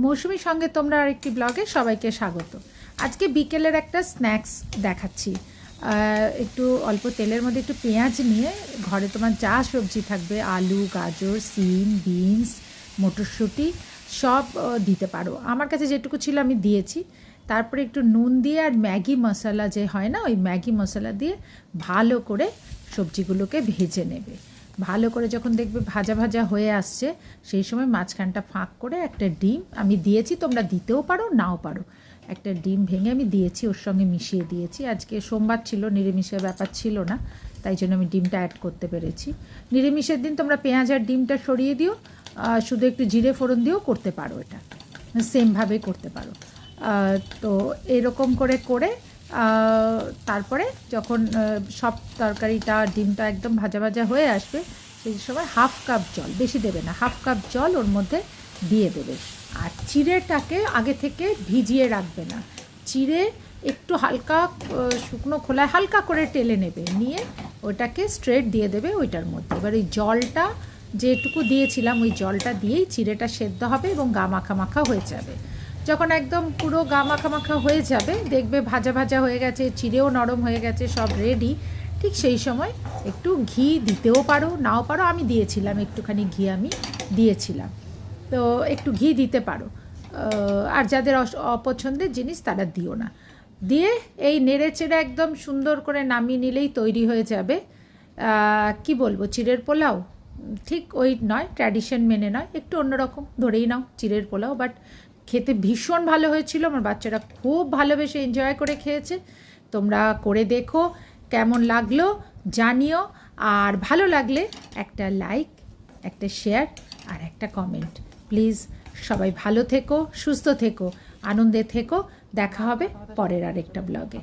মৌসুমীর সঙ্গে তোমরা আরেকটি ব্লগে সবাইকে স্বাগত। আজকে বিকেলের একটা স্ন্যাক্স দেখাচ্ছি। একটু অল্প তেলের মধ্যে একটু পেঁয়াজ নিয়ে ঘরে তোমার যা সবজি থাকবে, আলু, গাজর, সিম, বিনস, মটরশুঁটি সব দিতে পারো। আমার কাছে যেটুকু ছিল আমি দিয়েছি। তারপরে একটু নুন দিয়ে আর ম্যাগি মশলা যে হয় না, ওই ম্যাগি মশলা দিয়ে ভালো করে সবজিগুলোকে ভেজে নেবে। ভালো করে যখন দেখবে ভাজা ভাজা হয়ে আসছে, সেই সময় মাঝখানটা ফাঁক করে একটা ডিম আমি দিয়েছি, তোমরা দিতেও পারো নাও পারো। একটা ডিম ভেঙে আমি দিয়েছি, ওর সঙ্গে মিশিয়ে দিয়েছি। আজকে সোমবার ছিল, নিরামিষের ব্যাপার ছিল না, তাই জন্য আমি ডিমটা অ্যাড করতে পেরেছি। নিরামিষের দিন তোমরা পেঁয়াজ আর ডিমটা সরিয়ে দিও, শুধু একটু জিরে ফোড়ন দিয়েও করতে পারো, এটা সেমভাবে করতে পারো। তো এরকম করে করে তারপরে যখন সব তরকারিটা ডিমটা একদম ভাজা ভাজা হয়ে আসবে, সেই সময় হাফ কাপ জল, বেশি দেবে না, হাফ কাপ জল ওর মধ্যে দিয়ে দেবে। আর চিড়েটাকে আগে থেকে ভিজিয়ে রাখবে না, চিড়ে একটু হালকা শুকনো খোলায় হালকা করে টেলে নেবে, নিয়ে ওটাকে স্ট্রেট দিয়ে দেবে ওইটার মধ্যে। এবার ওই জলটা যেটুকু দিয়েছিলাম ওই জলটা দিয়েই চিড়েটা সেদ্ধ হবে এবং গা মাখা মাখা হয়ে যাবে। যখন একদম পুরো গা মাখা মাখা হয়ে যাবে, দেখবে ভাজা ভাজা হয়ে গেছে, চিড়েও নরম হয়ে গেছে, সব রেডি। ঠিক সেই সময় একটু ঘি দিতেও পারো নাও পারো, আমি দিয়েছিলাম একটুখানি ঘি, আমি দিয়েছিলাম। তো একটু ঘি দিতে পারো, আর যাদের অপছন্দের জিনিস তারা দিও না। দিয়ে এই নেড়ে চেড়ে একদম সুন্দর করে নামিয়ে নিলেই তৈরি হয়ে যাবে কি বলবো, চিড়ের পোলাও। ঠিক ওই নয়, ট্র্যাডিশন মেনে নয়, একটু অন্যরকম ধরেই নাও চিড়ের পোলাও, বাট খেতে ভীষণ ভালো হয়েছিল। আমার বাচ্চারা খুব ভালোবেসে এনজয় করে খেয়েছে। তোমরা করে দেখো, কেমন লাগলো জানিও। আর ভালো লাগলে একটা লাইক, একটা শেয়ার আর একটা কমেন্ট প্লিজ। সবাই ভালো থেকো, সুস্থ থেকো, আনন্দে থেকো। দেখা হবে পরের আরেকটা ব্লগে।